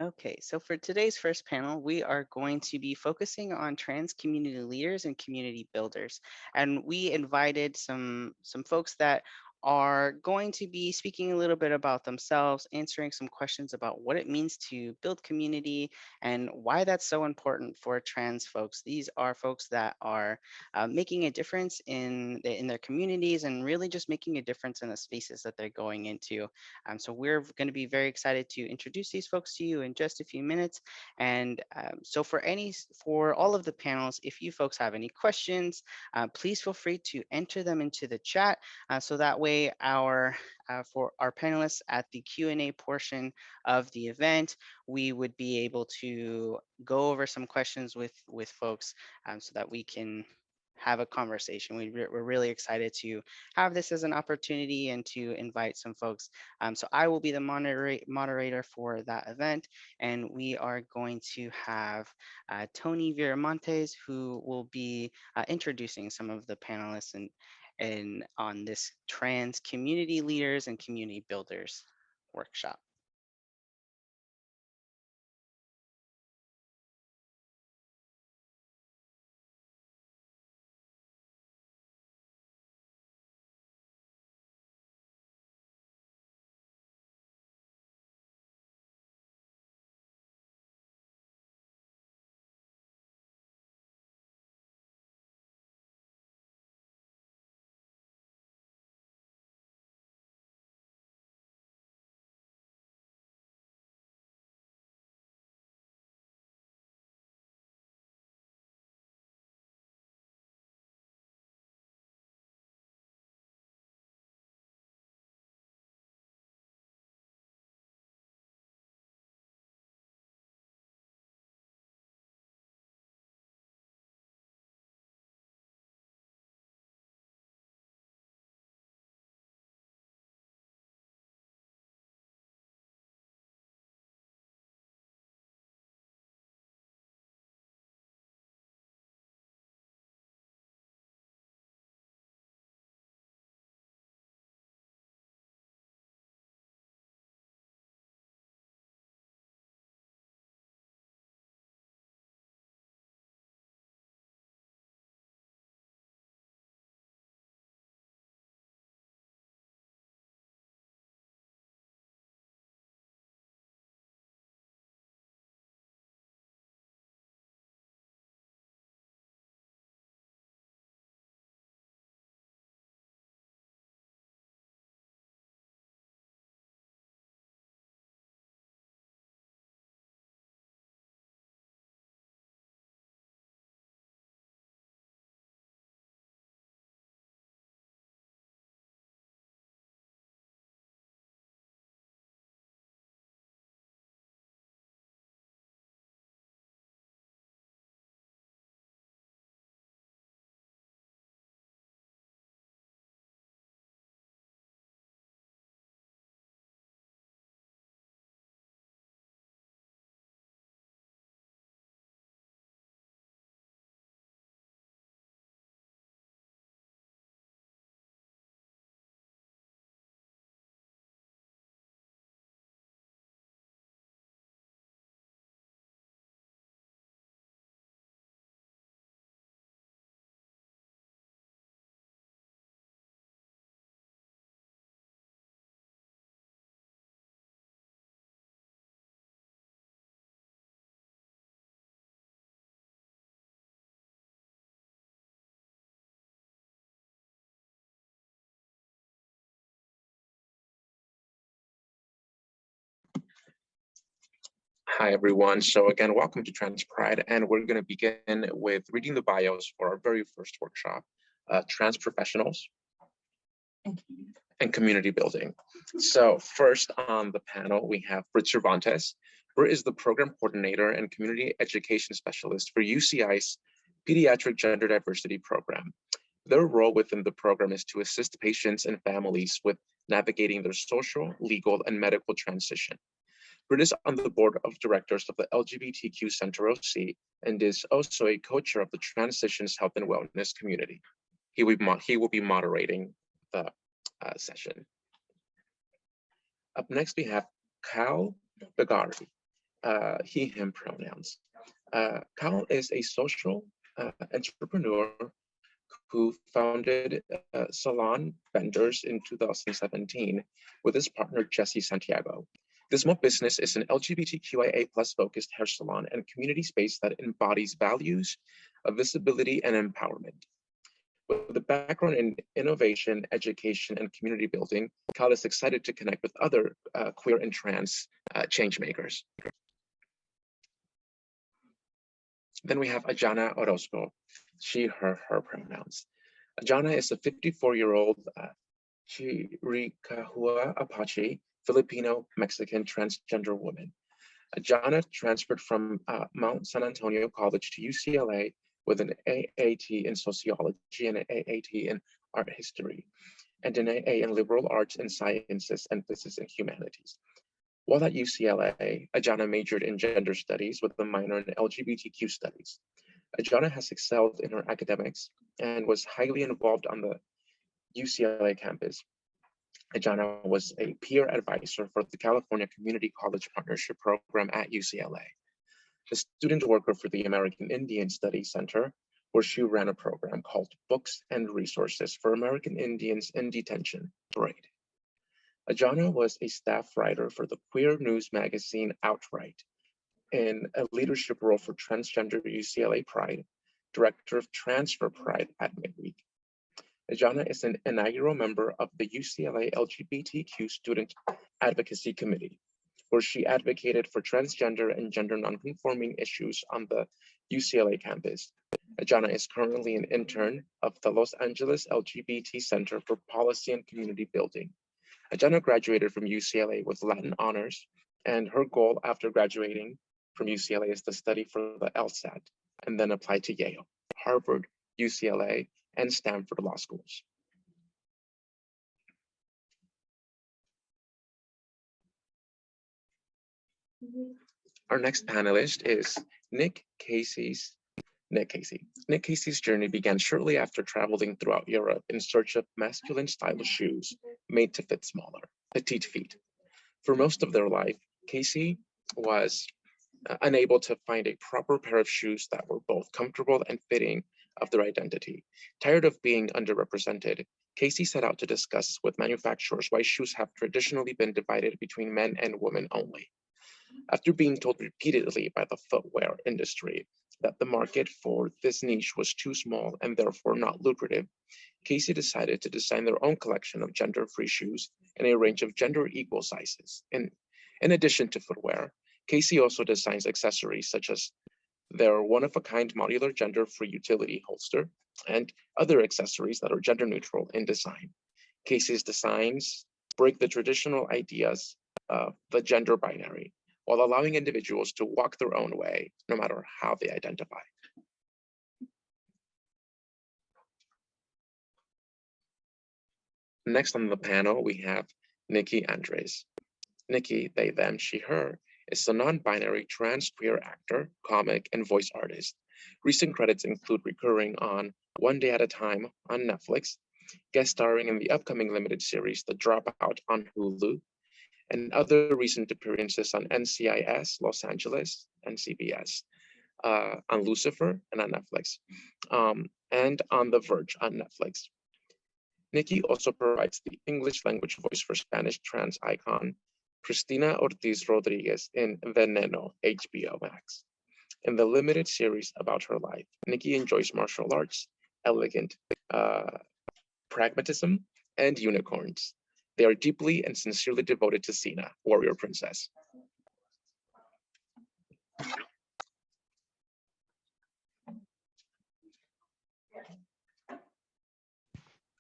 Okay, so for today's first panel, we are going to be focusing on trans community leaders and community builders. And we invited some folks that are going to be speaking a little bit about themselves, answering some questions about what it means to build community and why that's so important for trans folks. These are folks that are making a difference in their communities and really just making a difference in the spaces that they're going into. So we're going to be very excited to introduce these folks to you in just a few minutes. And so for all of the panels, if you folks have any questions, please feel free to enter them into the chat. So that way for our panelists at the Q&A portion of the event, we would be able to go over some questions with folks so that we can have a conversation. We're really excited to have this as an opportunity and to invite some folks. So I will be the moderator for that event, and we are going to have Tony Viramontes, who will be introducing some of the panelists and on this trans community leaders and community builders workshop. Hi, everyone. So again, welcome to Trans Pride, and we're going to begin with reading the bios for our very first workshop, Trans Professionals and Community Building. So first on the panel, we have Britt Cervantes. Britt is the Program Coordinator and Community Education Specialist for UCI's Pediatric Gender Diversity Program. Their role within the program is to assist patients and families with navigating their social, legal, and medical transition. Britt is on the board of directors of the LGBTQ Center OC and is also a co-chair of the Transitions Health and Wellness Community. He will be moderating the session. Up next, we have Pegari. he, him pronouns. Kyle is a social entrepreneur who founded Salon Vendors in 2017 with his partner Jesse Santiago. The small business is an LGBTQIA plus focused hair salon and community space that embodies values of visibility and empowerment. With a background in innovation, education, and community building, Kyle is excited to connect with other queer and trans change makers. Then we have Ajana Orozco, she, her pronouns. Ajana is a 54-year-old Chiricahua Apache, Filipino Mexican transgender woman. Ajana transferred from Mount San Antonio College to UCLA with an AAT in sociology and an AAT in art history, and an AA in liberal arts and sciences, emphasis in humanities. While at UCLA, Ajana majored in gender studies with a minor in LGBTQ studies. Ajana has excelled in her academics and was highly involved on the UCLA campus. Ajana was a peer advisor for the California Community College Partnership Program at UCLA, a student worker for the American Indian Studies Center, where she ran a program called Books and Resources for American Indians in Detention, BRAID. Ajana was a staff writer for the queer news magazine Outright, in a leadership role for Transgender UCLA Pride, director of Transfer Pride at Midweek. Ajana is an inaugural member of the UCLA LGBTQ Student Advocacy Committee, where she advocated for transgender and gender nonconforming issues on the UCLA campus. Ajana is currently an intern of the Los Angeles LGBT Center for Policy and Community Building. Ajana graduated from UCLA with Latin honors, and her goal after graduating from UCLA is to study for the LSAT and then apply to Yale, Harvard, UCLA, and Stanford law schools. Our next panelist is Nick Casey. Nick Casey's journey began shortly after traveling throughout Europe in search of masculine style shoes made to fit smaller, petite feet. For most of their life, Casey was unable to find a proper pair of shoes that were both comfortable and fitting of their identity. Tired of being underrepresented, Casey set out to discuss with manufacturers why shoes have traditionally been divided between men and women only. After being told repeatedly by the footwear industry that the market for this niche was too small and therefore not lucrative, Casey decided to design their own collection of gender-free shoes in a range of gender-equal sizes. In addition to footwear, Casey also designs accessories such as their one-of-a-kind modular gender-free utility holster and other accessories that are gender-neutral in design. Casey's designs break the traditional ideas of the gender binary while allowing individuals to walk their own way, no matter how they identify. Next on the panel, we have Nikki Andres. Nikki, they, them, she, her, is a non-binary trans queer actor, comic, and voice artist. Recent credits include recurring on One Day at a Time on Netflix, guest starring in the upcoming limited series The Dropout on Hulu, and other recent appearances on NCIS Los Angeles and CBS, on Lucifer and on Netflix, and on The Verge on Netflix. Nikki also provides the English language voice for Spanish trans icon Cristina Ortiz Rodriguez in Veneno, HBO Max. In the limited series about her life, Nikki enjoys martial arts, elegant pragmatism, and unicorns. They are deeply and sincerely devoted to Sina, warrior princess.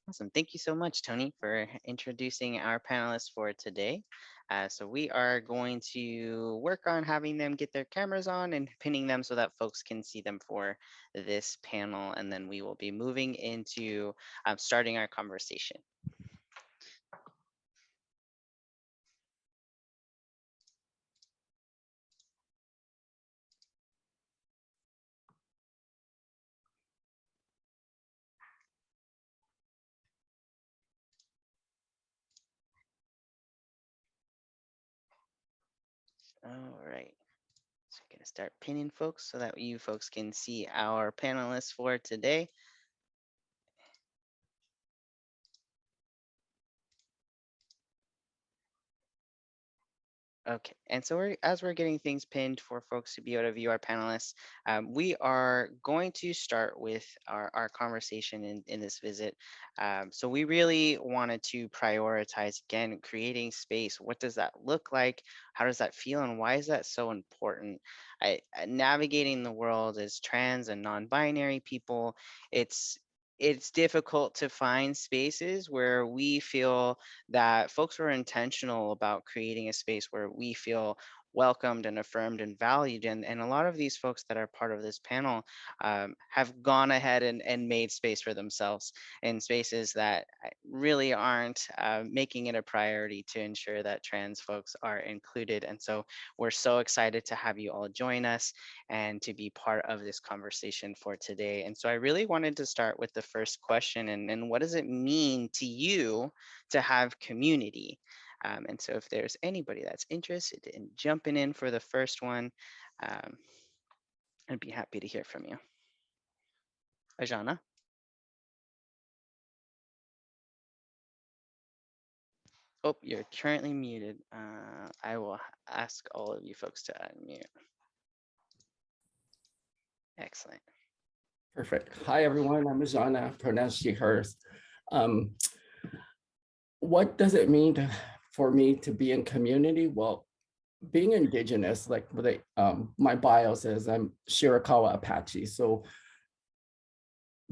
Awesome. Thank you so much, Tony, for introducing our panelists for today. So we are going to work on having them get their cameras on and pinning them so that folks can see them for this panel. And then we will be moving into starting our conversation. All right. So I'm going to start pinning folks so that you folks can see our panelists for today. Okay, and so as we're getting things pinned for folks to be able to view our panelists, we are going to start with our conversation in this visit. So we really wanted to prioritize, again, creating space. What does that look like? How does that feel? And why is that so important? Navigating the world as trans and non-binary people, it's difficult to find spaces where we feel that folks are intentional about creating a space where we feel welcomed and affirmed and valued. And a lot of these folks that are part of this panel have gone ahead and made space for themselves in spaces that really aren't making it a priority to ensure that trans folks are included. And so we're so excited to have you all join us and to be part of this conversation for today. And so I really wanted to start with the first question, and what does it mean to you to have community? And so if there's anybody that's interested in jumping in for the first one, um, I'd be happy to hear from you. Ajana? Oh, you're currently muted. I will ask all of you folks to unmute. Excellent. Perfect. Hi, everyone. I'm Ajana, pronounced she, hers. What does it mean for me to be in community? Well, being Indigenous, like my bio says, I'm Chiricahua Apache. So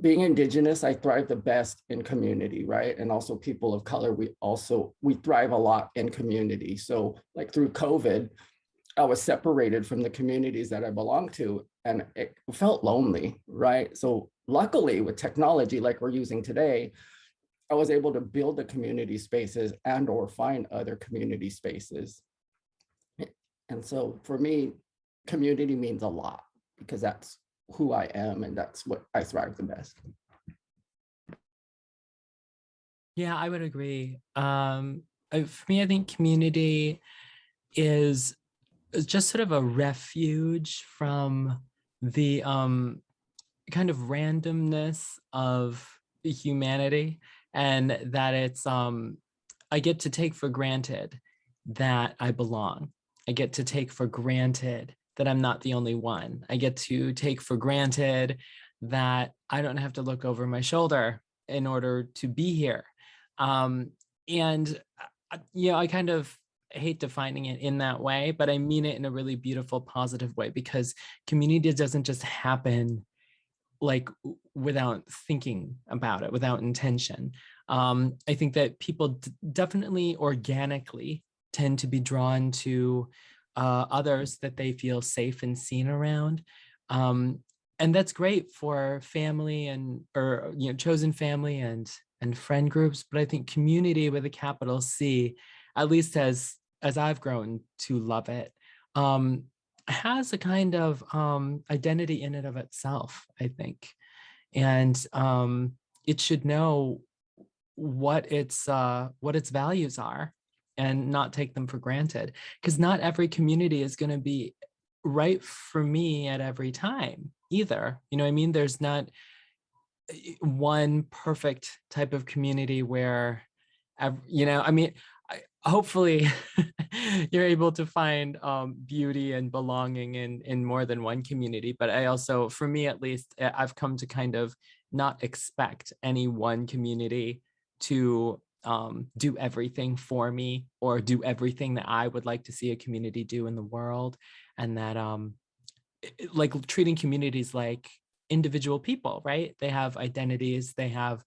being Indigenous, I thrive the best in community, right? And also people of color, we thrive a lot in community. So like through COVID, I was separated from the communities that I belong to, and it felt lonely, right? So luckily with technology like we're using today, I was able to build the community spaces and or find other community spaces. And so for me, community means a lot because that's who I am and that's what I thrive the best. Yeah, I would agree. For me, I think community is just sort of a refuge from the kind of randomness of humanity, and that it's I get to take for granted that I belong. I get to take for granted that I'm not the only one. I get to take for granted that I don't have to look over my shoulder in order to be here. And I kind of hate defining it in that way, but I mean it in a really beautiful, positive way, because community doesn't just happen like without thinking about it, without intention. I think that people definitely organically tend to be drawn to others that they feel safe and seen around. And that's great for family or chosen family and friend groups. But I think community with a capital C, at least as I've grown to love it, has a kind of identity in and of itself, I think. And it should know what its values are and not take them for granted, because not every community is going to be right for me at every time either. You know what I mean? There's not one perfect type of community where, I mean, hopefully you're able to find beauty and belonging in more than one community. But I also, for me at least, I've come to kind of not expect any one community to do everything for me or do everything that I would like to see a community do in the world. And that like treating communities like individual people, right? They have identities, they have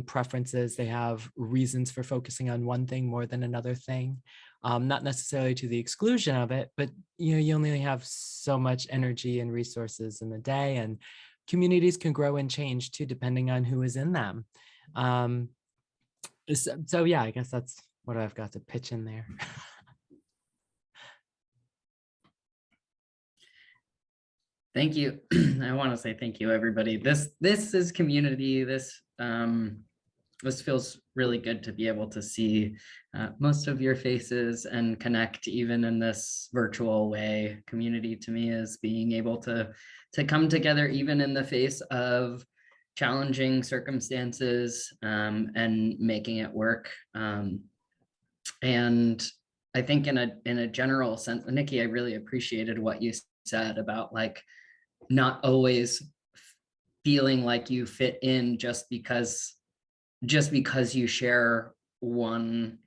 preferences, they have reasons for focusing on one thing more than another thing, not necessarily to the exclusion of it, but you only have so much energy and resources in the day, and communities can grow and change too, depending on who is in them. So yeah, I guess that's what I've got to pitch in there. Thank you. I want to say thank you, everybody. This is community. This this feels really good to be able to see most of your faces and connect even in this virtual way. Community to me is being able to come together even in the face of challenging circumstances, and making it work. And I think in a general sense, Nikki, I really appreciated what you said about like not always feeling like you fit in just because you share one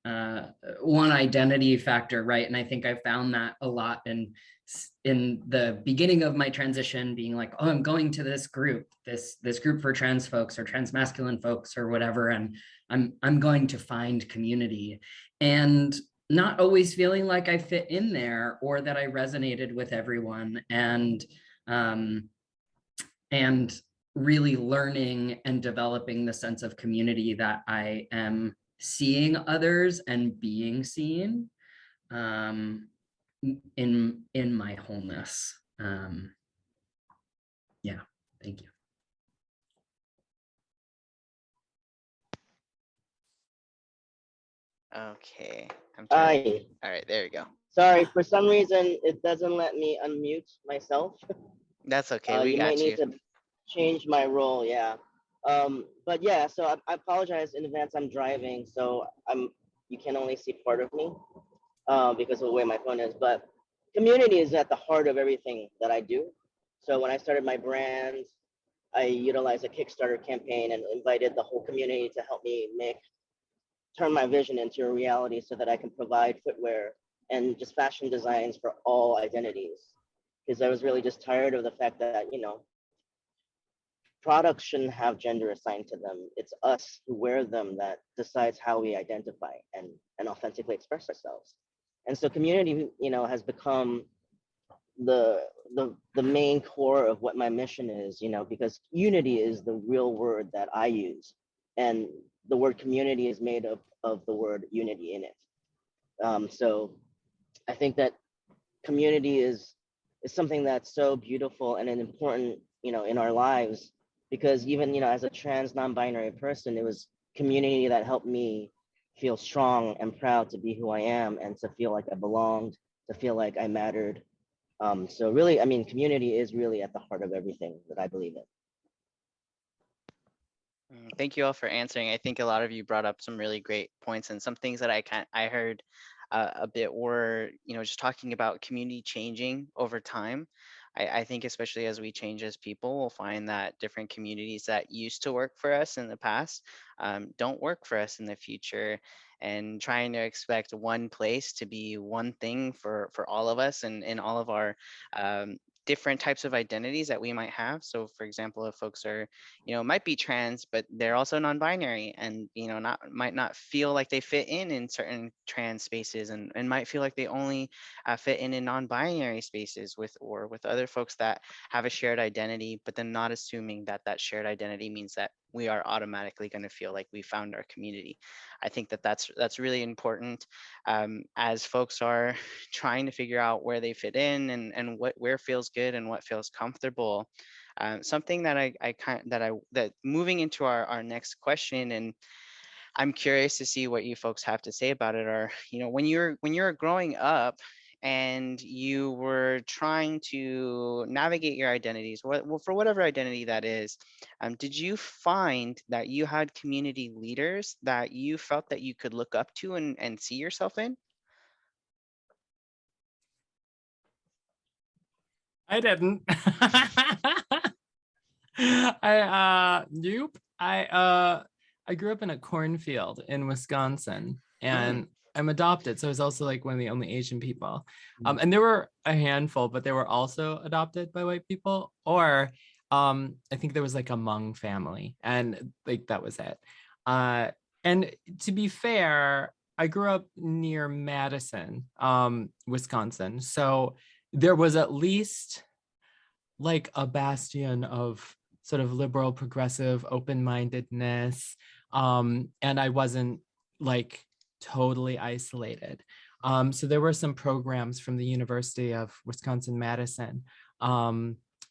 identity factor, right? And I think I found that a lot in the beginning of my transition, being like, oh, I'm going to this group, this group for trans folks or trans masculine folks or whatever, and I'm going to find community, and not always feeling like I fit in there or that I resonated with everyone, and really learning and developing the sense of community that I am seeing others and being seen, in my wholeness. Yeah, thank you. Okay, I'm trying. Hi. All right, there we go. Sorry, for some reason it doesn't let me unmute myself. That's okay. We You might got you. need to change my role, yeah. But yeah, so I apologize in advance. I'm driving, so you can only see part of me because of the way my phone is. But community is at the heart of everything that I do. So when I started my brand, I utilized a Kickstarter campaign and invited the whole community to help me turn my vision into a reality so that I can provide footwear and just fashion designs for all identities. Because I was really just tired of the fact that, products shouldn't have gender assigned to them. It's us who wear them that decides how we identify and authentically express ourselves. And so community, has become the main core of what my mission is, because unity is the real word that I use. And the word community is made of the word unity in it. So I think that community is something that's so beautiful and an important, in our lives, because even, as a trans non-binary person, it was community that helped me feel strong and proud to be who I am and to feel like I belonged, to feel like I mattered. So really, I mean, community is really at the heart of everything that I believe in. Thank you all for answering. I think a lot of you brought up some really great points, and some things that I heard a bit were, just talking about community changing over time. I think especially as we change as people, we'll find that different communities that used to work for us in the past don't work for us in the future. And trying to expect one place to be one thing for all of us and in all of our different types of identities that we might have. So for example, if folks are, might be trans, but they're also non-binary and, might not feel like they fit in certain trans spaces and might feel like they only fit in non-binary spaces with other folks that have a shared identity, but then not assuming that that shared identity means that we are automatically going to feel like we found our community. I think that that's really important as folks are trying to figure out where they fit in and where feels good and what feels comfortable. Something that that moving into our next question, and I'm curious to see what you folks have to say about it, are, when you're growing up and you were trying to navigate your identities, for whatever identity that is, did you find that you had community leaders that you felt that you could look up to and see yourself in? I didn't. Nope. I grew up in a cornfield in Wisconsin, and I'm adopted, so I was also like one of the only Asian people. And there were a handful, but they were also adopted by white people, or I think there was like a Hmong family, and like that was it. And to be fair, I grew up near Madison, Wisconsin, so there was at least like a bastion of sort of liberal, progressive, open-mindedness. And I wasn't like totally isolated. So there were some programs from the University of Wisconsin-Madison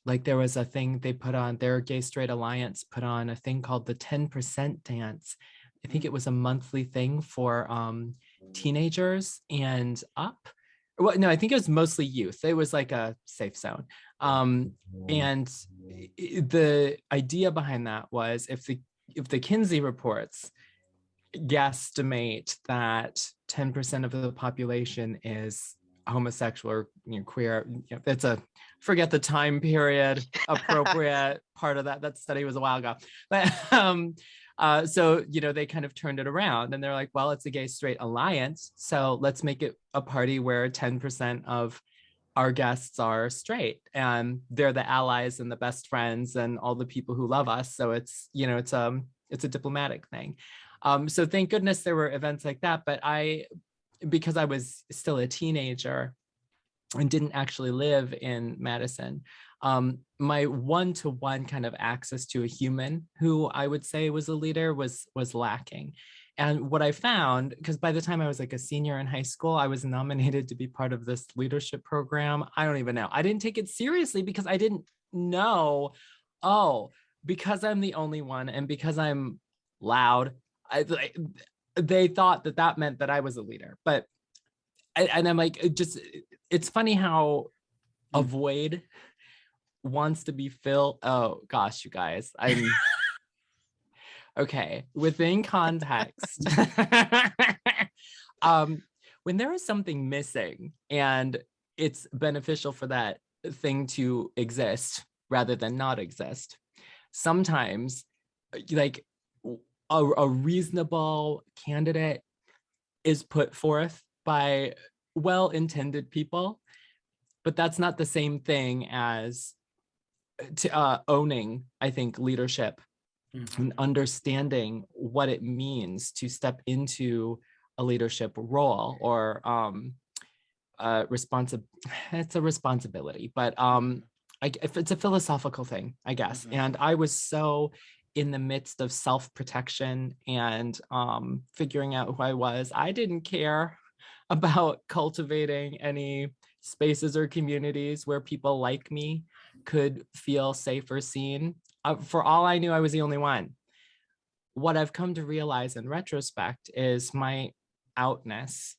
like there was a thing they put on, their Gay Straight Alliance put on a thing called the 10% dance. I think it was a monthly thing for teenagers and up. Well, no, I think it was mostly youth. It was like a safe zone. And the idea behind that was if the Kinsey reports guesstimate that 10% of the population is homosexual or queer, it's a forget the time period appropriate part of that study was a while ago, but so they kind of turned it around and they're like, well, it's a Gay Straight Alliance, so let's make it a party where 10% of our guests are straight and they're the allies and the best friends and all the people who love us, so it's it's a diplomatic thing. So thank goodness there were events like that, but because I was still a teenager and didn't actually live in Madison, my one-to-one kind of access to a human who I would say was a leader was lacking. And what I found, because by the time I was like a senior in high school, I was nominated to be part of this leadership program. I don't even know. I didn't take it seriously because I didn't know, because I'm the only one and because I'm loud, they thought that meant that I was a leader. But and I'm like, it's funny how a void wants to be filled. Oh gosh, you guys, I'm okay. Within context, when there is something missing and it's beneficial for that thing to exist rather than not exist, sometimes like a reasonable candidate is put forth by well-intended people, but that's not the same thing as owning, I think, leadership and understanding what it means to step into a leadership role or it's a responsibility, but if it's a philosophical thing, I guess. And I was so in the midst of self-protection and figuring out who I was. I didn't care about cultivating any spaces or communities where people like me could feel safe or seen. For all I knew, I was the only one. What I've come to realize in retrospect is my outness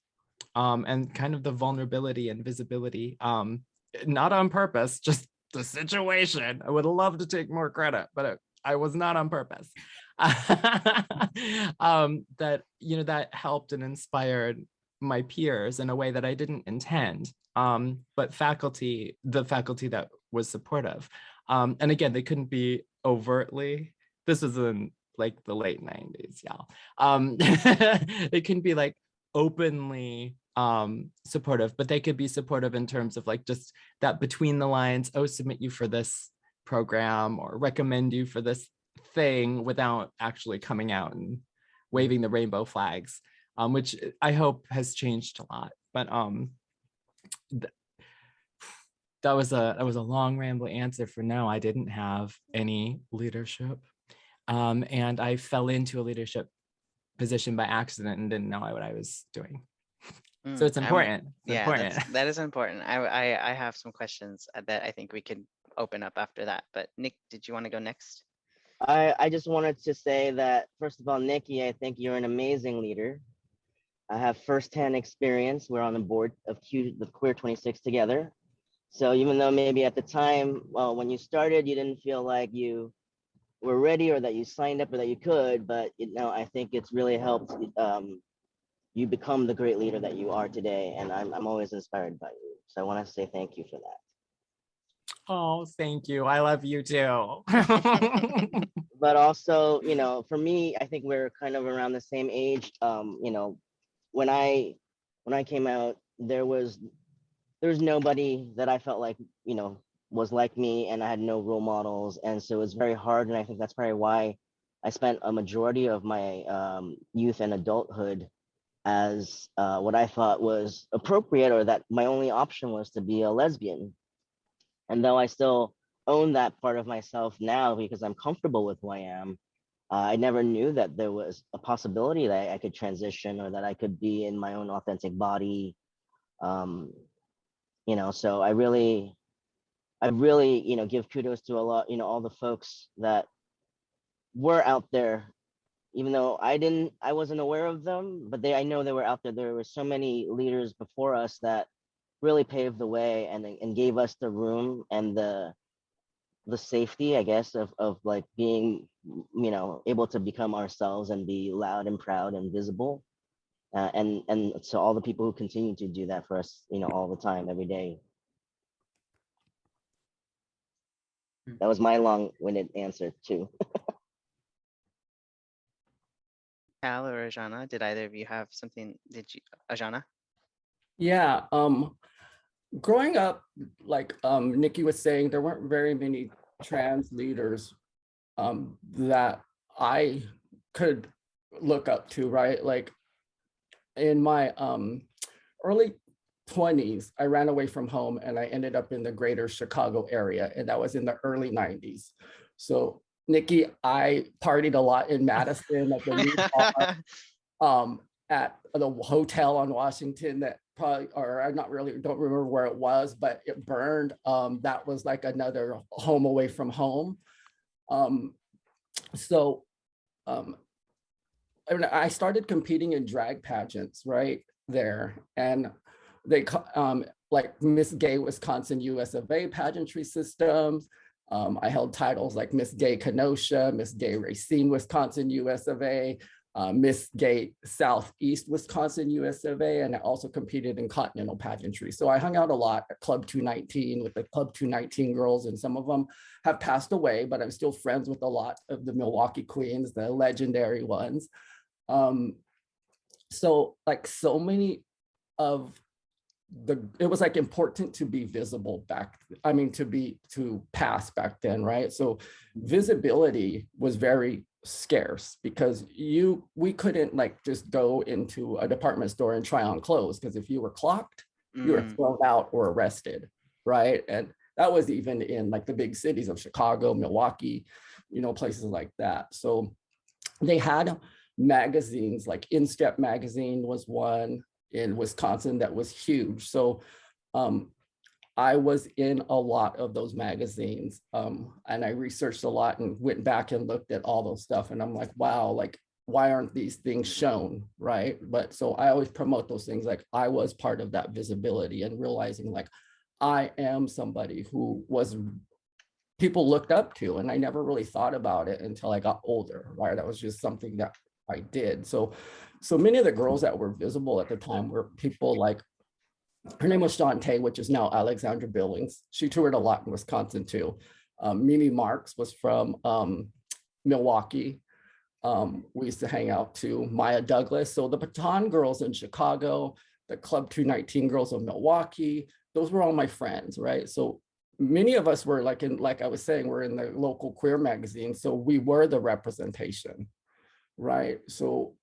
and kind of the vulnerability and visibility, not on purpose, just the situation. I would love to take more credit, but I was not on purpose. That that helped and inspired my peers in a way that I didn't intend. But the faculty that was supportive, and again, they couldn't be overtly. This was in like the late 90s, y'all. They couldn't be like openly supportive, but they could be supportive in terms of like just that between the lines, submit you for this program or recommend you for this thing without actually coming out and waving the rainbow flags, which I hope has changed a lot. But that was a long rambling answer for no, I didn't have any leadership. And I fell into a leadership position by accident and didn't know what I was doing. So it's important. That is important. I have some questions that I think we could open up after that. But Nick, did you want to go next? I just wanted to say that, first of all, Nikki, I think you're an amazing leader. I have firsthand experience. We're on the board of the Queer 26 together. So even though maybe at the time, well, when you started, you didn't feel like you were ready or that you signed up or that you could, but I think it's really helped you become the great leader that you are today. And I'm always inspired by you. So I want to say thank you for that. Oh, thank you. I love you too. But also, for me, I think we're kind of around the same age. When I came out, there was nobody that I felt like, was like me, and I had no role models. And so it's very hard. And I think that's probably why I spent a majority of my youth and adulthood as what I thought was appropriate, or that my only option was to be a lesbian. And though I still own that part of myself now because I'm comfortable with who I am, I never knew that there was a possibility that I could transition or that I could be in my own authentic body. So I really I really, give kudos to a lot, all the folks that were out there, even though I wasn't aware of them, but I know they were out there. There were so many leaders before us that really paved the way and gave us the room and the safety, I guess, of like being, able to become ourselves and be loud and proud and visible. And so all the people who continue to do that for us, all the time, every day. That was my long-winded answer too. Cal or Ajana, did either of you have something? Ajana? Yeah, growing up, like Nikki was saying, there weren't very many trans leaders that I could look up to, right? Like in my early 20s, I ran away from home and I ended up in the greater Chicago area, and that was in the early 90s. So Nikki, I partied a lot in Madison at the New Bar, at the hotel on Washington that probably, or I don't remember where it was, but it burned. That was like another home away from home. So I started competing in drag pageants right there, and they like Miss Gay Wisconsin US of A pageantry systems. I held titles like Miss Gay Kenosha, Miss Gay Racine Wisconsin US of A, Miss Gay Southeast Wisconsin US of A, and I also competed in continental pageantry. So I hung out a lot at Club 219 with the Club 219 girls, and some of them have passed away, but I'm still friends with a lot of the Milwaukee Queens, the legendary ones. So like so many of it was like important to be visible to pass back then, right? So visibility was very scarce because we couldn't like just go into a department store and try on clothes, because if you were clocked, you were thrown out or arrested, right? And that was even in like the big cities of Chicago, Milwaukee, places like that. So they had magazines, like Instep magazine was one in Wisconsin that was huge. So I was in a lot of those magazines, and I researched a lot and went back and looked at all those stuff. And I'm like, wow, like, why aren't these things shown, right? But so I always promote those things. Like I was part of that visibility and realizing like, I am somebody who people looked up to, and I never really thought about it until I got older, right? That was just something that I did. So many of the girls that were visible at the time were people like, her name was Shantae, which is now Alexandra Billings. She toured a lot in Wisconsin too. Mimi Marks was from Milwaukee. We used to hang out too. Maya Douglas. So the Baton girls in Chicago, the Club 219 girls of Milwaukee, those were all my friends, right? So many of us were like I was saying, we're in the local queer magazine. So we were the representation, right? So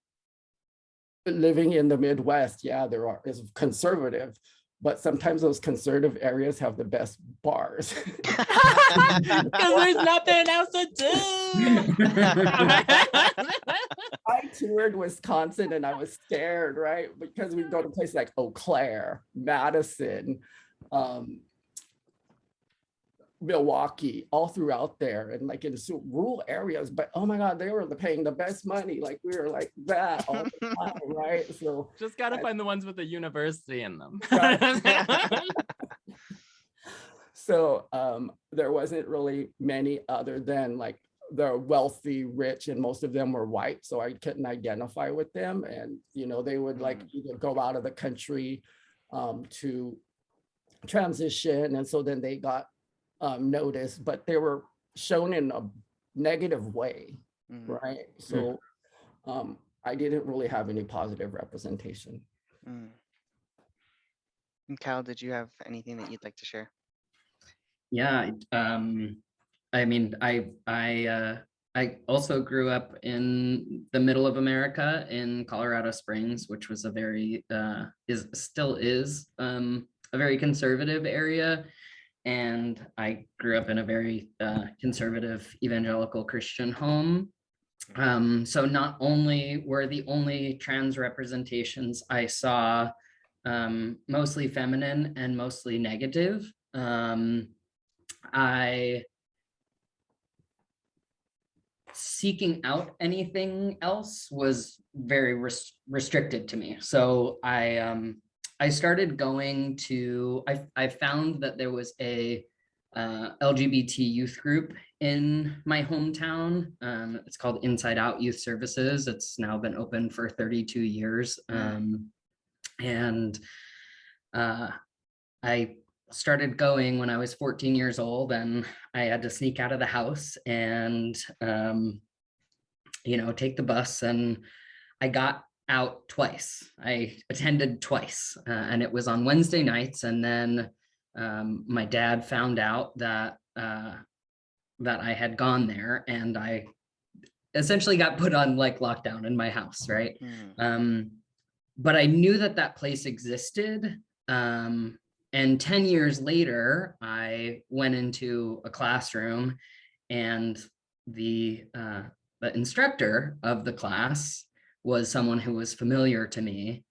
living in the Midwest, yeah, is conservative, but sometimes those conservative areas have the best bars. Because there's nothing else to do. I toured Wisconsin and I was scared, right? Because we go to places like Eau Claire, Madison, Milwaukee, all throughout there, and like in rural areas, but oh my God, they were paying the best money. Like we were like that all the time, right? So just gotta find the ones with the university in them. So there wasn't really many other than like the wealthy, rich, and most of them were white, so I couldn't identify with them. And they would like either go out of the country to transition, and so then they got noticed, but they were shown in a negative way, right? So I didn't really have any positive representation. And Cal, did you have anything that you'd like to share? Yeah, I mean, I also grew up in the middle of America in Colorado Springs, which was still is a very conservative area. And I grew up in a very conservative evangelical Christian home. So not only were the only trans representations I saw mostly feminine and mostly negative, Seeking out anything else was very restricted to me. So I started going to, I found that there was a LGBT youth group in my hometown. It's called Inside Out Youth Services. It's now been open for 32 years. And I started going when I was 14 years old, and I had to sneak out of the house and take the bus, and I got out twice. I attended twice, and it was on Wednesday nights. And then my dad found out that I had gone there, and I essentially got put on like lockdown in my house, right? But I knew that place existed. And 10 years later, I went into a classroom, and the instructor of the class was someone who was familiar to me.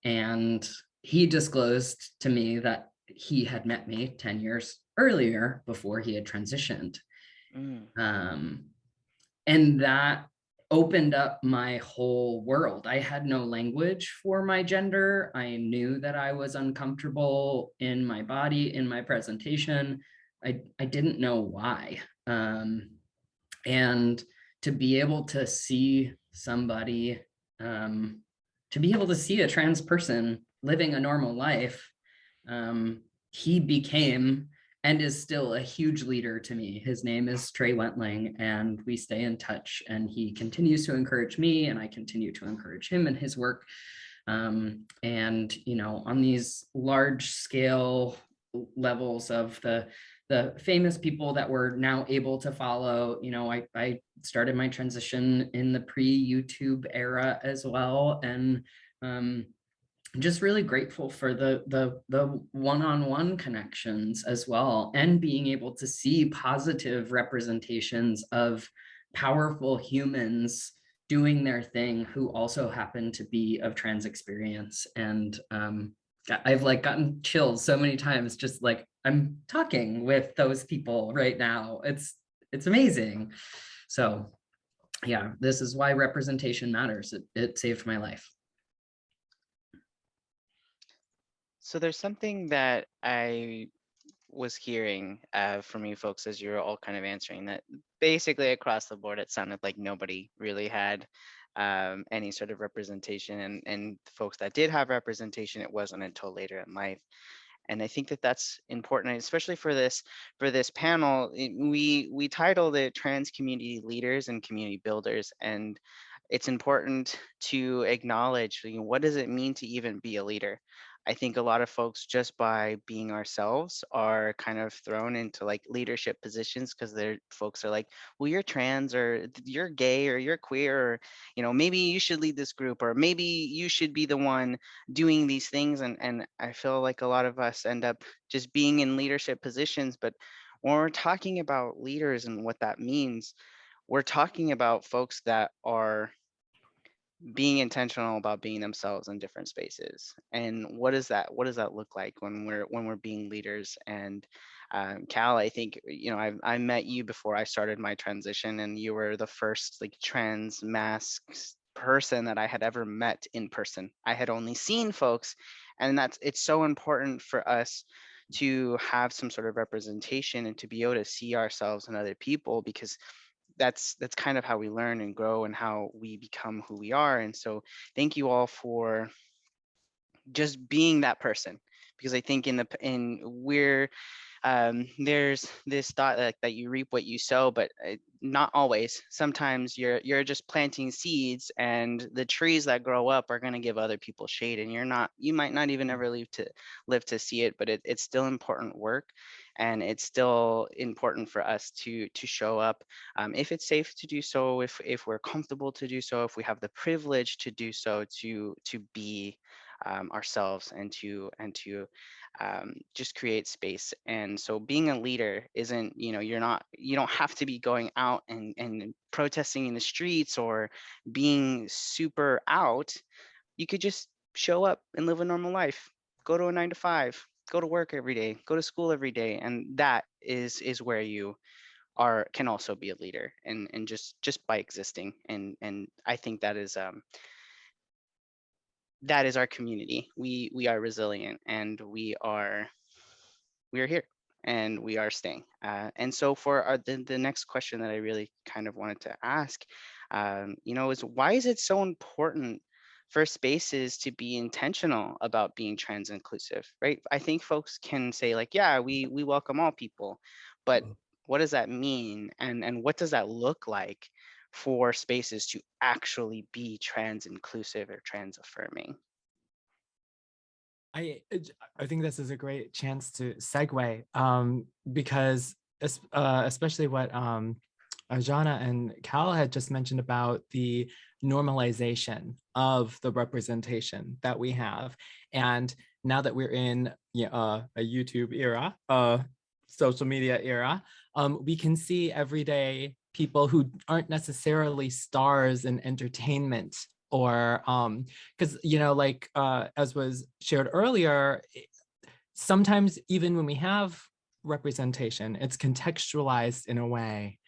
And he disclosed to me that he had met me 10 years earlier before he had transitioned. And that opened up my whole world. I had no language for my gender. I knew that I was uncomfortable in my body, in my presentation. I didn't know why. And to be able to see somebody, to be able to see a trans person living a normal life, he became and is still a huge leader to me. His name is Trey Wentling, and we stay in touch, and he continues to encourage me, and I continue to encourage him in his work. And, on these large scale levels of the famous people that we're now able to follow, I started my transition in the pre-YouTube era as well. And I'm just really grateful for the one-on-one connections as well, and being able to see positive representations of powerful humans doing their thing who also happen to be of trans experience. And I've like gotten chills so many times, just like I'm talking with those people right now. It's amazing. So yeah, this is why representation matters. It saved my life. So there's something that I was hearing from you folks as you were all kind of answering, that basically across the board, it sounded like nobody really had any sort of representation, and the folks that did have representation, it wasn't until later in life. And I think that that's important, especially for this panel. We titled it Trans Community Leaders and Community Builders, and it's important to acknowledge, what does it mean to even be a leader? I think a lot of folks, just by being ourselves, are kind of thrown into like leadership positions because their folks are like, well, you're trans, or you're gay, or you're queer, or maybe you should lead this group, or maybe you should be the one doing these things. And I feel like a lot of us end up just being in leadership positions. But when we're talking about leaders and what that means, we're talking about folks that are being intentional about being themselves in different spaces. And what does that look like when we're being leaders? And Cal, I think I met you before I started my transition, and you were the first like trans masks person that I had ever met in person. I had only seen folks, and it's so important for us to have some sort of representation and to be able to see ourselves in other people, because that's kind of how we learn and grow and how we become who we are. And so thank you all for just being that person, because I think there's this thought that you reap what you sow, but not always. Sometimes you're just planting seeds, and the trees that grow up are going to give other people shade, and you might not even ever live to see it. But it's still important work, and it's still important for us to show up, if it's safe to do so, if we're comfortable to do so, if we have the privilege to do so, to be ourselves, and to just create space. And so being a leader isn't, you don't have to be going out and protesting in the streets or being super out. You could just show up and live a normal life, go to a 9 to 5, go to work every day, go to school every day, and that is where you can also be a leader, and just by existing. And I think that is our community. We are resilient, and we are here, and we are staying. And so for the next question that I really kind of wanted to ask, is why is it so important for spaces to be intentional about being trans inclusive, right? I think folks can say like, yeah, we welcome all people, but what does that mean? And what does that look like for spaces to actually be trans inclusive or trans affirming? I think this is a great chance to segue, because especially what Ajana and Cal had just mentioned about the normalization of the representation that we have. And now that we're in a YouTube era, social media era, we can see everyday people who aren't necessarily stars in entertainment, or because like as was shared earlier, sometimes even when we have representation, it's contextualized in a way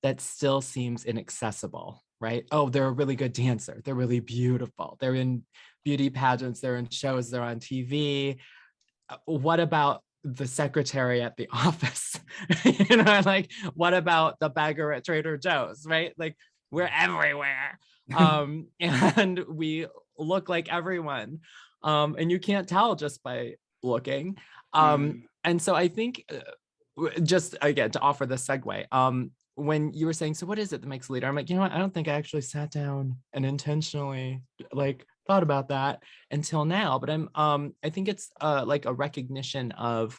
that still seems inaccessible, right? Oh, they're a really good dancer, they're really beautiful, they're in beauty pageants, they're in shows, they're on TV. What about the secretary at the office? Like, what about the bagger at Trader Joe's, right? Like, we're everywhere. And we look like everyone. And you can't tell just by looking. And so I think, just again, to offer the segue, when you were saying, so what is it that makes a leader? I'm like, you know what? I don't think I actually sat down and intentionally like thought about that until now, but I think it's like a recognition of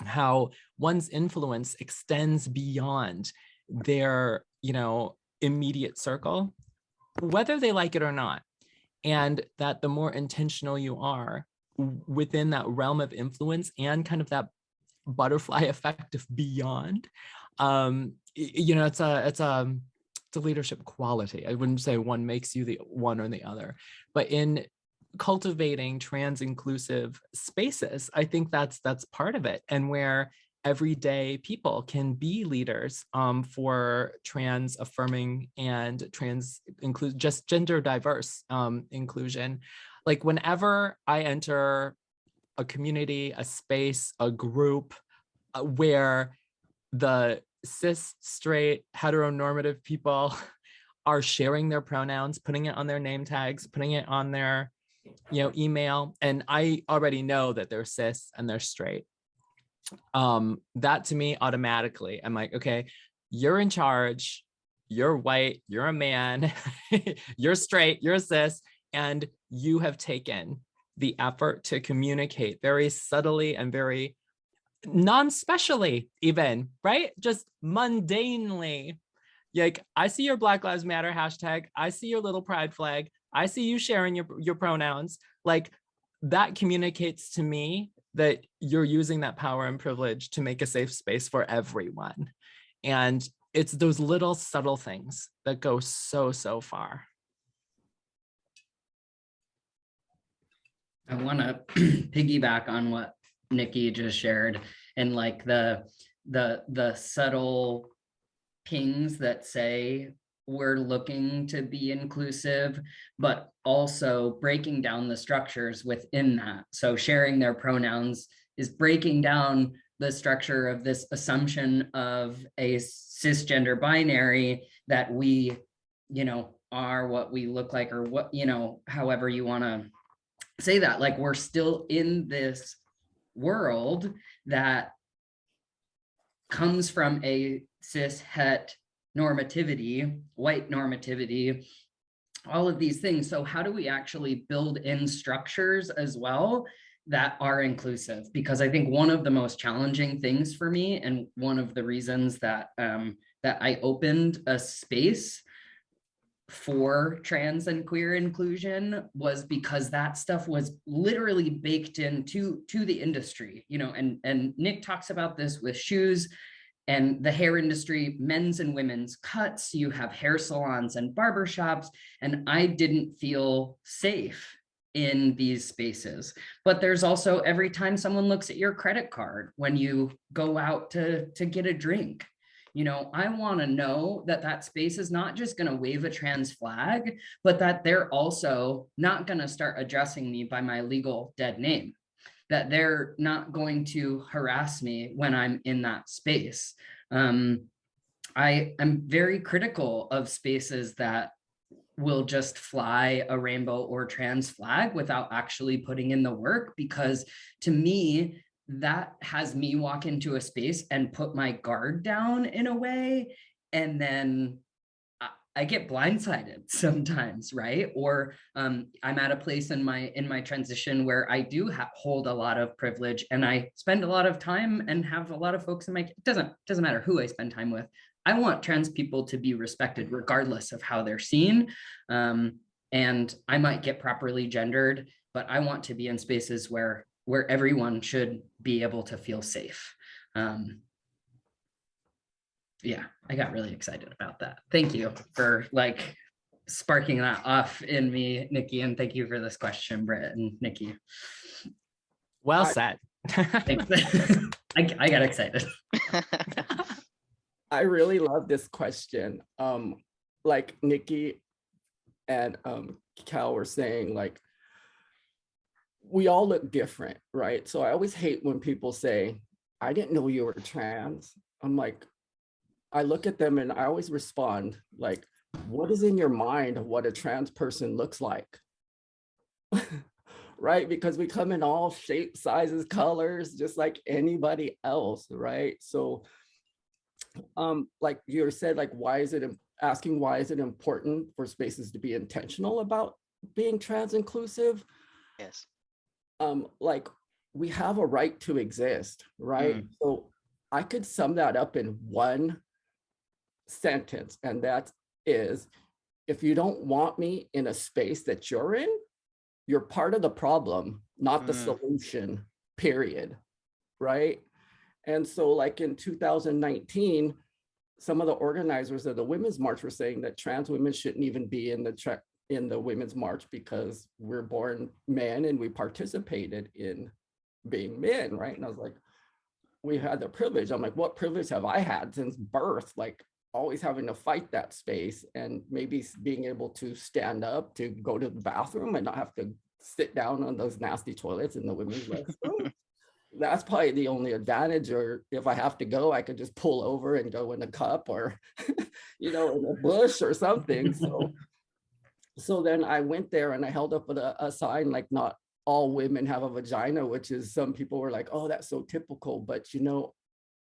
how one's influence extends beyond their, immediate circle, whether they like it or not. And that the more intentional you are within that realm of influence and kind of that butterfly effect of beyond, it's a leadership quality. I wouldn't say one makes you the one or the other, but in cultivating trans inclusive spaces, I think that's part of it, and where everyday people can be leaders for trans affirming and trans include, just gender diverse inclusion. Like, whenever I enter a community, a space, a group where the cis, straight, heteronormative people are sharing their pronouns, putting it on their name tags, putting it on their email, and I already know that they're cis and they're straight, that to me automatically, I'm like, okay, you're in charge, you're white, you're a man, you're straight, you're cis, and you have taken the effort to communicate very subtly and very non-specially even, right? Just mundanely. Like, I see your Black Lives Matter hashtag, I see your little pride flag, I see you sharing your pronouns. Like, that communicates to me that you're using that power and privilege to make a safe space for everyone. And it's those little subtle things that go so, so far. I want to piggyback on what Nikki just shared, and like the subtle pings that say we're looking to be inclusive, but also breaking down the structures within that. So sharing their pronouns is breaking down the structure of this assumption of a cisgender binary that we, are what we look like, or what, however you want to say that. Like, we're still in this world that comes from a cis het normativity, white normativity, all of these things. So how do we actually build in structures as well that are inclusive? Because I think one of the most challenging things for me, and one of the reasons that that I opened a space for trans and queer inclusion, was because that stuff was literally baked into the industry, and Nick talks about this with shoes and the hair industry, men's and women's cuts. You have hair salons and barbershops, and I didn't feel safe in these spaces. But there's also every time someone looks at your credit card when you go out to get a drink. I want to know that that space is not just going to wave a trans flag, but that they're also not going to start addressing me by my legal dead name, that they're not going to harass me when I'm in that space. I am very critical of spaces that will just fly a rainbow or trans flag without actually putting in the work, because to me, that has me walk into a space and put my guard down in a way, and then I get blindsided sometimes, right? Or I'm at a place in my transition where I do hold a lot of privilege, and I spend a lot of time and have a lot of folks in my, it doesn't matter who I spend time with. I want trans people to be respected regardless of how they're seen. And I might get properly gendered, but I want to be in spaces where everyone should be able to feel safe. Yeah, I got really excited about that. Thank you for sparking that off in me, Nikki, and thank you for this question, Britt and Nikki. Well said. Thanks. I got excited. I really love this question. Like Nikki and Cal were saying, like, we all look different, right? So I always hate when people say, I didn't know you were trans. I'm like, I look at them and I always respond like, what is in your mind of what a trans person looks like? Right? Because we come in all shapes, sizes, colors, just like anybody else, right? So like you said, like, why is it important for spaces to be intentional about being trans inclusive? Yes. Like, we have a right to exist, right? So I could sum that up in one sentence, and that is, if you don't want me in a space that you're in, you're part of the problem, not the solution, period, right? And so like in 2019, some of the organizers of the Women's March were saying that trans women shouldn't even be in the Women's March because we're born men and we participated in being men, right? And I was like, we had the privilege. I'm like, what privilege have I had since birth? Like, always having to fight that space, and maybe being able to stand up to go to the bathroom and not have to sit down on those nasty toilets in the women's restroom. That's probably the only advantage. Or if I have to go, I could just pull over and go in a cup or, in a bush or something. So then I went there and I held up a sign like, not all women have a vagina, which is, some people were like, oh, that's so typical. But,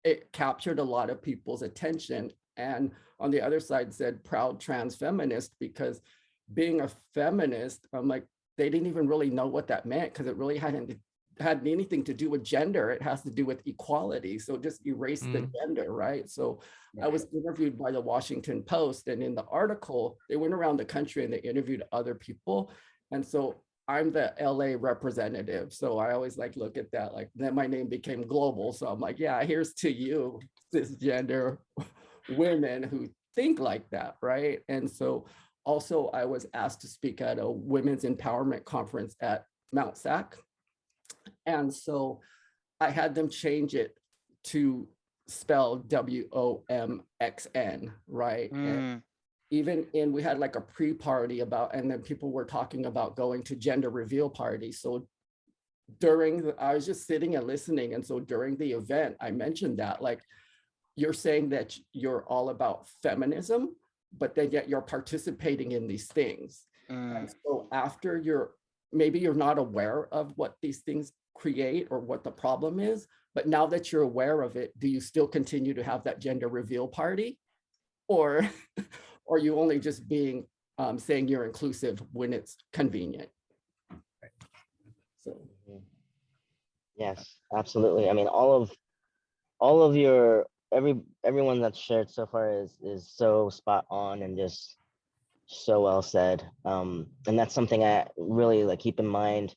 it captured a lot of people's attention. And on the other side said proud trans feminist, because being a feminist, I'm like, they didn't even really know what that meant, because it really hadn't had anything to do with gender. It has to do with equality. So just erase the gender, right? So I was interviewed by the Washington Post, and in the article, they went around the country and they interviewed other people. And so I'm the LA representative. So I always look at that, then my name became global. So I'm like, yeah, here's to you, cisgender women who think like that, right? And so also I was asked to speak at a women's empowerment conference at Mount SAC. And so I had them change it to spell WOMXN, right? And even we had a pre-party and then people were talking about going to gender reveal parties. So I was just sitting and listening. And so during the event, I mentioned that, you're saying that you're all about feminism, but then yet you're participating in these things. And so after maybe you're not aware of what these things create or what the problem is, but now that you're aware of it, do you still continue to have that gender reveal party? Or are you only just being saying you're inclusive when it's convenient? So Yes, absolutely. I mean, all of everyone that's shared so far is so spot on and just so well said. And that's something I really keep in mind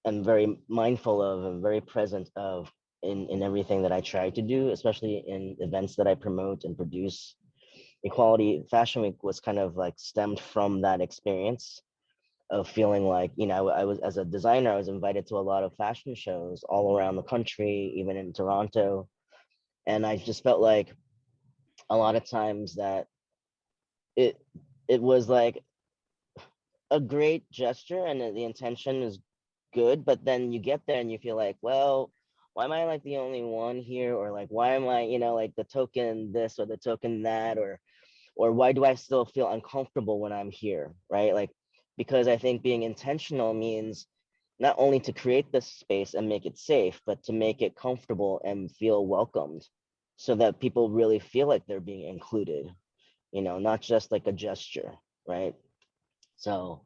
and very mindful of and very present of in everything that I try to do, especially in events that I promote and produce. Equality Fashion Week was kind of stemmed from that experience of feeling like, you know, I was, as a designer, I was invited to a lot of fashion shows all around the country, even in Toronto. And I just felt like a lot of times that it it was like a great gesture and the intention is good, but then you get there and you feel like, well, why am I like the only one here? Or like, why am I, you know, like the token this or the token that, or why do I still feel uncomfortable when I'm here, right? Like, because I think being intentional means not only to create this space and make it safe, but to make it comfortable and feel welcomed so that people really feel like they're being included, you know, not just like a gesture, right? So,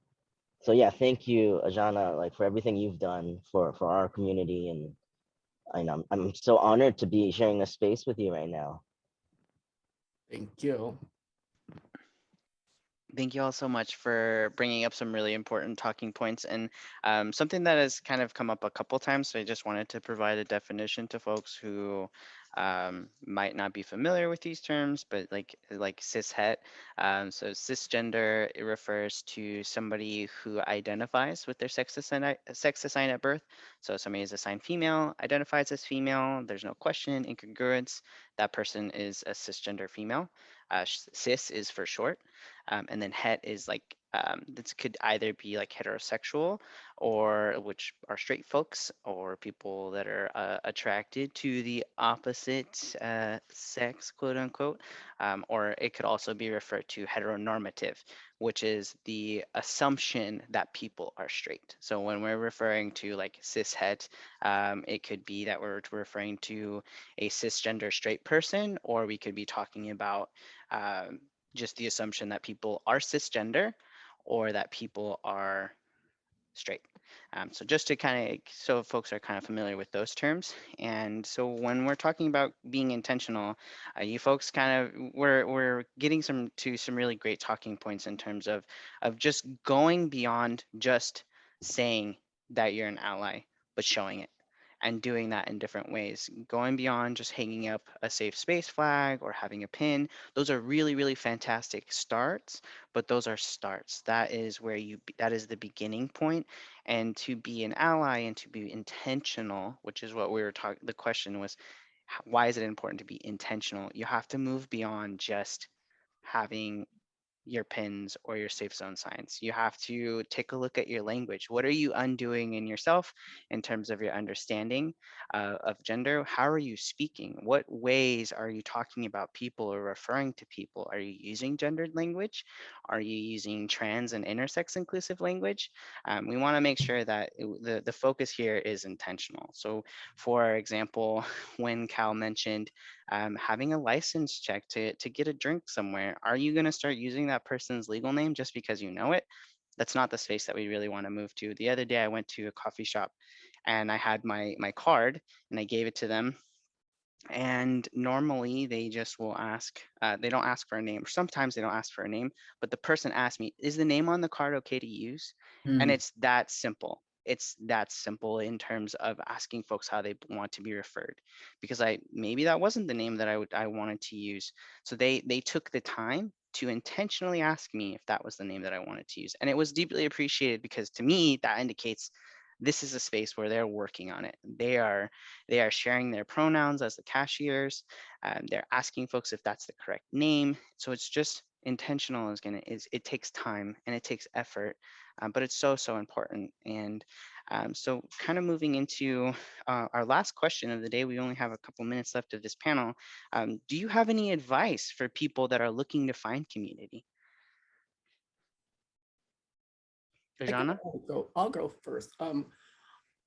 so yeah, thank you, Ajana, like for everything you've done for our community. And I know I'm so honored to be sharing a space with you right now. Thank you. Thank you all so much for bringing up some really important talking points, and something that has kind of come up a couple times. So I just wanted to provide a definition to folks who might not be familiar with these terms, but like cishet. So cisgender, it refers to somebody who identifies with their sex assigned at birth. So somebody is assigned female, identifies as female. There's no question, incongruence. That person is a cisgender female. Cis is for short. And then het is like this could either be like heterosexual, or which are straight folks, or people that are attracted to the opposite sex, quote unquote. Or it could also be referred to heteronormative, which is the assumption that people are straight. So when we're referring to like cis het, it could be that we're referring to a cisgender straight person, or we could be talking about just the assumption that people are cisgender or that people are straight. So just to kind of, so folks are kind of familiar with those terms. And so when we're talking about being intentional, you folks kind of, we're getting some really great talking points in terms of just going beyond just saying that you're an ally, but showing it and doing that in different ways, going beyond just hanging up a safe space flag or having a pin. Those are really, really fantastic starts, but those are starts. That is where that is the beginning point. And to be an ally and to be intentional, which is what we were talking, the question was, why is it important to be intentional? You have to move beyond just having your pins or your safe zone signs. You have to take a look at your language. What are you undoing in yourself in terms of your understanding of gender? How are you speaking? What ways are you talking about people or referring to people? Are you using gendered language? Are you using trans and intersex inclusive language? We want to make sure that the focus here is intentional. So for example, when Cal mentioned having a license check to get a drink somewhere, are you going to start using that person's legal name just because you know it? That's not the space that we really want to move to. The other day I went to a coffee shop and I had my card and I gave it to them. And normally they just will ask, they don't ask for a name. Sometimes they don't ask for a name, but the person asked me, is the name on the card okay to use? And it's that simple. It's that simple in terms of asking folks how they want to be referred, because maybe that wasn't the name that I wanted to use. So they took the time to intentionally ask me if that was the name that I wanted to use. And it was deeply appreciated, because to me that indicates this is a space where they're working on it. They are sharing their pronouns as the cashiers. They're asking folks if that's the correct name. So it's just intentional. It takes time and it takes effort, but it's so important. And so kind of moving into our last question of the day, we only have a couple minutes left of this panel. Do you have any advice for people that are looking to find community? Ajana? I'll go first.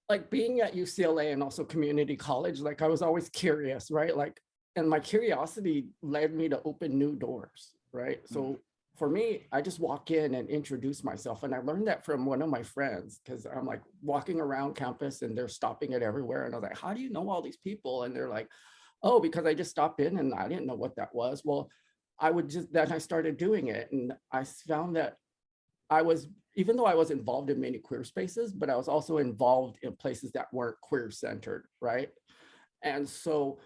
Like being at UCLA and also community college, like I was always curious, right? Like, and my curiosity led me to open new doors, right? So for me, I just walk in and introduce myself. And I learned that from one of my friends, because I'm like walking around campus and they're stopping it everywhere. And I was like, how do you know all these people? And they're like, oh, because I just stopped in and I didn't know what that was. Well, then I started doing it. And I found that even though I was involved in many queer spaces, but I was also involved in places that weren't queer centered, right? And so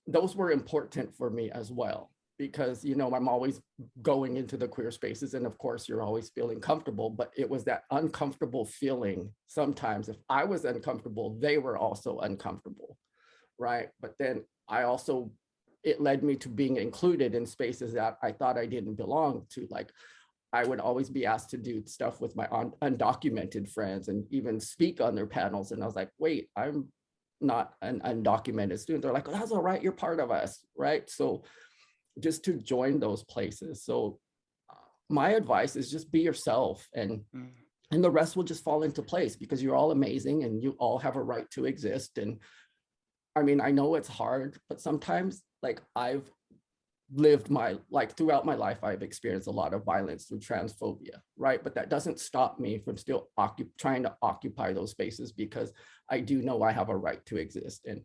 those were important for me as well. because, you know, I'm always going into the queer spaces, and of course you're always feeling comfortable, but it was that uncomfortable feeling. Sometimes if I was uncomfortable, they were also uncomfortable, right? But then I also, it led me to being included in spaces that I thought I didn't belong to. Like, I would always be asked to do stuff with my undocumented friends and even speak on their panels. And I was like, wait, I'm not an undocumented student. They're like, oh, that's all right, you're part of us, right? So just to join those places. So my advice is just be yourself, and the rest will just fall into place, because you're all amazing and you all have a right to exist. And I mean, I know it's hard, but sometimes, like, I've lived throughout my life, I've experienced a lot of violence through transphobia, right? But that doesn't stop me from still trying to occupy those spaces, because I do know I have a right to exist. And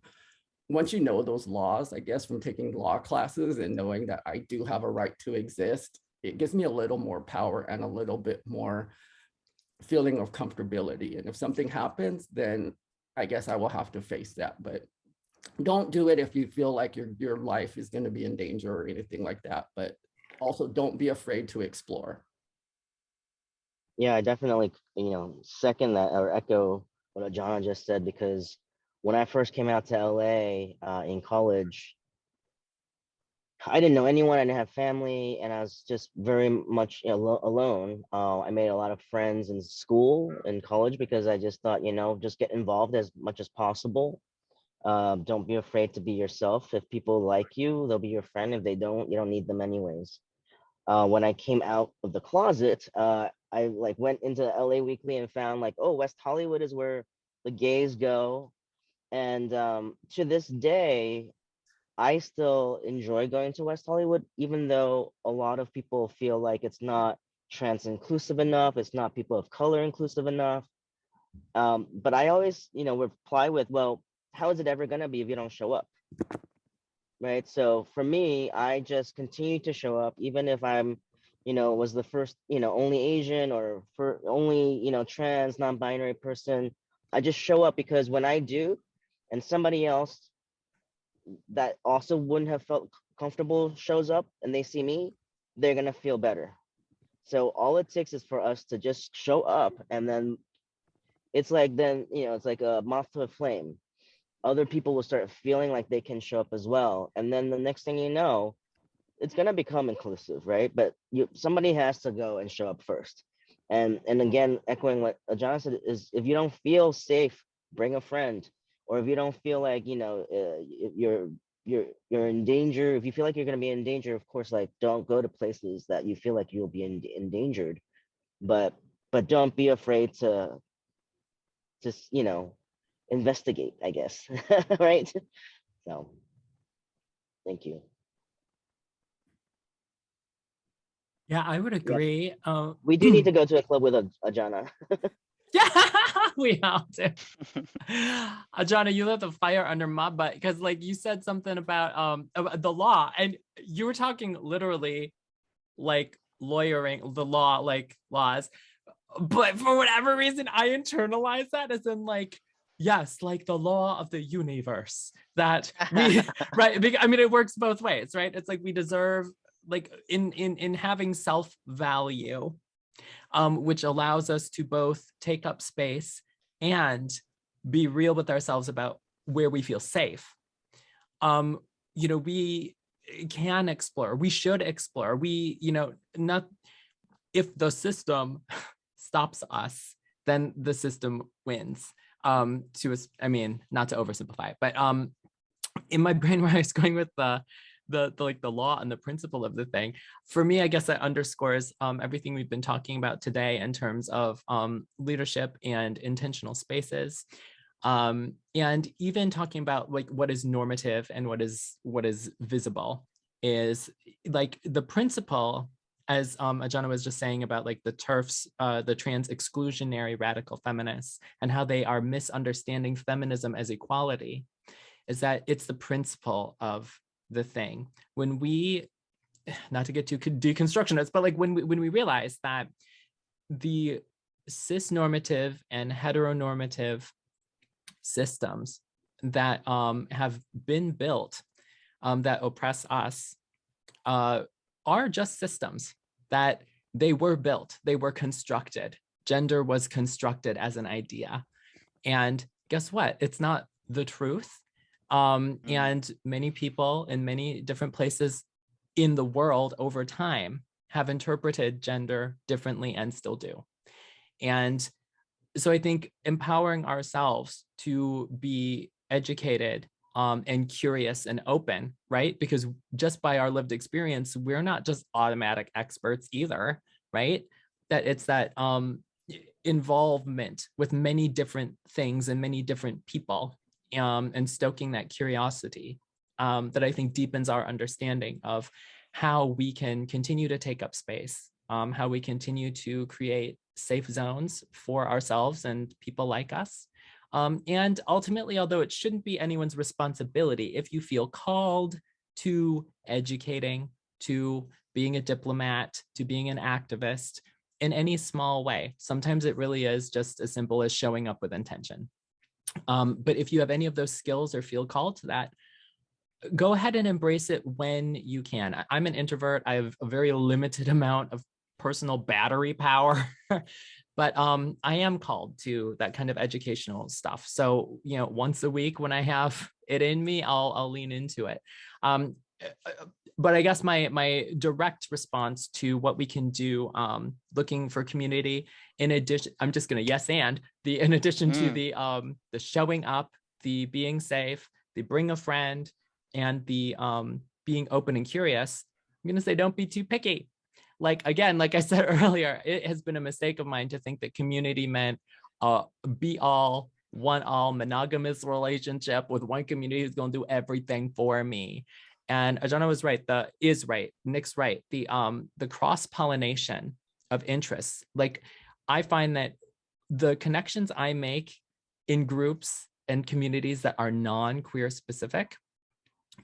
once you know those laws, I guess, from taking law classes and knowing that I do have a right to exist, it gives me a little more power and a little bit more feeling of comfortability. And if something happens, then I guess I will have to face that. But don't do it if you feel like your life is going to be in danger or anything like that. But also don't be afraid to explore. Yeah, I definitely, second that or echo what Ajana just said, because when I first came out to LA in college, I didn't know anyone. I didn't have family, and I was just very much alone. I made a lot of friends in school and college because I just thought, just get involved as much as possible. Don't be afraid to be yourself. If people like you, they'll be your friend. If they don't, you don't need them anyways. When I came out of the closet, I like went into LA Weekly and found like, oh, West Hollywood is where the gays go. And to this day, I still enjoy going to West Hollywood, even though a lot of people feel like it's not trans inclusive enough, it's not people of color inclusive enough. But I always, reply with, well, how is it ever going to be if you don't show up? Right. So for me, I just continue to show up, even if I'm, was the first, only Asian or for only, trans, non-binary person. I just show up because when I do, and somebody else that also wouldn't have felt comfortable shows up and they see me, they're going to feel better. So all it takes is for us to just show up, and then it's like, then, it's like a moth to a flame. Other people will start feeling like they can show up as well. And then the next thing you know, it's going to become inclusive, right? But somebody has to go and show up first. And again, echoing what John said, is if you don't feel safe, bring a friend. Or if you don't feel like, you're in danger, if you feel like you're going to be in danger, of course, like, don't go to places that you feel like you'll be endangered. But don't be afraid to just, investigate, I guess. Right? So thank you. Yeah, I would agree. We do need to go to a club with Ajana. Yeah, we all do. Ajana, you lit the fire under my butt, because like you said something about the law, and you were talking literally like lawyering the law, like laws. But for whatever reason, I internalized that as in like, yes, like the law of the universe that we, right? I mean, it works both ways, right? It's like we deserve, like in having self-value, which allows us to both take up space and be real with ourselves about where we feel safe. We can explore, we should explore, not if the system stops us, then the system wins. I mean, not to oversimplify, but in my brain where I was going with the law and the principle of the thing, for me, I guess that underscores everything we've been talking about today in terms of leadership and intentional spaces. And even talking about like what is normative and what is visible is like the principle, as Ajana was just saying about like the TERFs, the trans exclusionary radical feminists, and how they are misunderstanding feminism as equality, is that it's the principle of the thing. When we, not to get too deconstructionist, but like when we realize that the cisnormative and heteronormative systems that have been built that oppress us are just systems that they were built, they were constructed. Gender was constructed as an idea. And guess what? It's not the truth. And many people in many different places in the world over time have interpreted gender differently and still do. And so I think empowering ourselves to be educated and curious and open, right? Because just by our lived experience, we're not just automatic experts either, right? That it's that involvement with many different things and many different people, and stoking that curiosity that I think deepens our understanding of how we can continue to take up space, how we continue to create safe zones for ourselves and people like us. And ultimately, although it shouldn't be anyone's responsibility, if you feel called to educating, to being a diplomat, to being an activist in any small way, sometimes it really is just as simple as showing up with intention. But if you have any of those skills or feel called to that, go ahead and embrace it when you can. I'm an introvert. I have a very limited amount of personal battery power, but I am called to that kind of educational stuff. So, once a week when I have it in me, I'll lean into it. But I guess my direct response to what we can do, looking for community, in addition, I'm just gonna in addition to the showing up, the being safe, the bring a friend, and the being open and curious, I'm gonna say don't be too picky. Like I said earlier, it has been a mistake of mine to think that community meant be all, one all, monogamous relationship with one community who's gonna do everything for me. And Ajana was right, Nick's right, the cross-pollination of interests. Like, I find that the connections I make in groups and communities that are non-queer specific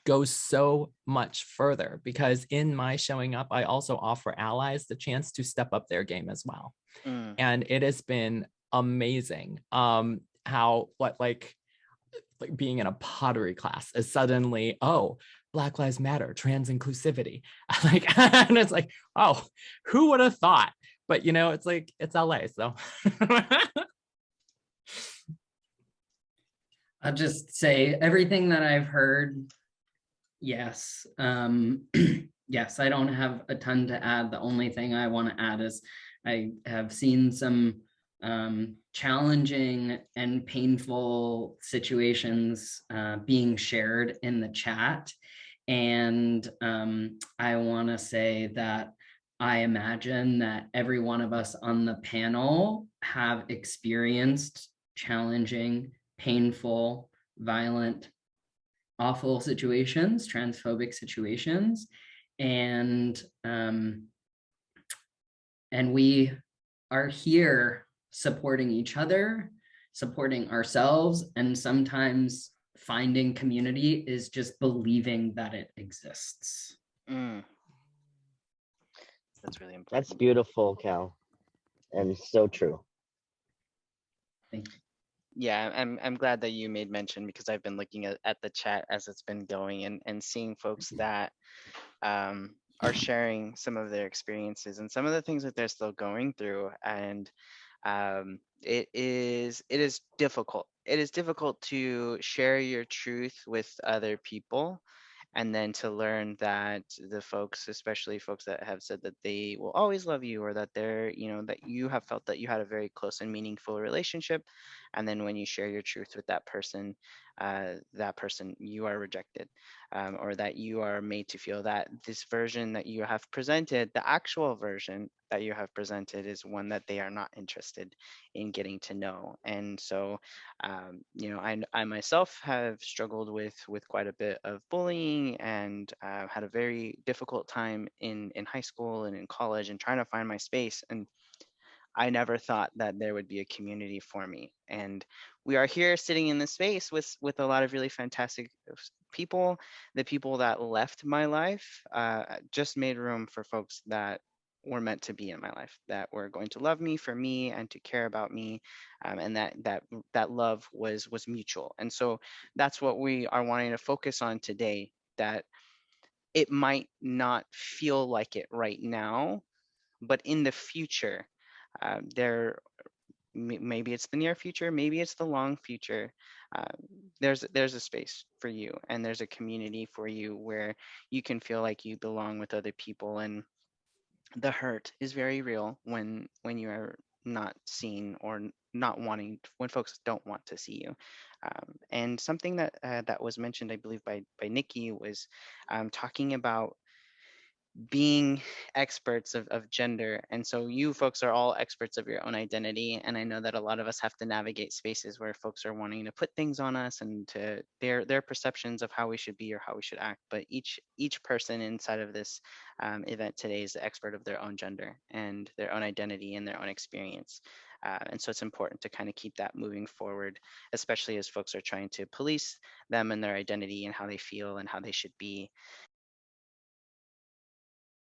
goes so much further, because in my showing up, I also offer allies the chance to step up their game as well. And it has been amazing how like being in a pottery class is suddenly, oh, Black Lives Matter, trans inclusivity. And it's like, oh, who would have thought? But it's like, it's LA, so. I'll just say everything that I've heard. Yes. Yes, I don't have a ton to add. The only thing I want to add is I have seen some challenging and painful situations being shared in the chat. And I want to say that I imagine that every one of us on the panel have experienced challenging, painful, violent, awful situations, transphobic situations, and we are here supporting each other, supporting ourselves, and sometimes finding community is just believing that it exists. That's really important. That's beautiful, Cal, and so true. Thank you. Yeah, I'm glad that you made mention, because I've been looking at the chat as it's been going, and seeing folks that are sharing some of their experiences and some of the things that they're still going through. And it is difficult. It is difficult to share your truth with other people, and then to learn that the folks, especially folks that have said that they will always love you, or that they're, that you have felt that you had a very close and meaningful relationship, and then when you share your truth with that person, you are rejected, or that you are made to feel that this version that you have presented, the actual version that you have presented, is one that they are not interested in getting to know. And so, I myself have struggled with quite a bit of bullying, and had a very difficult time in high school and in college, and trying to find my space. And I never thought that there would be a community for me. And we are here sitting in this space with a lot of really fantastic people. The people that left my life just made room for folks that were meant to be in my life, that were going to love me for me and to care about me, and that love was mutual. And so that's what we are wanting to focus on today. That it might not feel like it right now, but in the future, there maybe it's the near future, maybe it's the long future. Uh, there's a space for you, and there's a community for you where you can feel like you belong with other people. And the hurt is very real when you are not seen or not wanting, when folks don't want to see you. And something that that was mentioned, I believe, by Nikki, was talking about being experts of gender. And so you folks are all experts of your own identity. And I know that a lot of us have to navigate spaces where folks are wanting to put things on us and to their perceptions of how we should be or how we should act. But each person inside of this event today is the expert of their own gender and their own identity and their own experience. And so it's important to kind of keep that moving forward, especially as folks are trying to police them and their identity and how they feel and how they should be.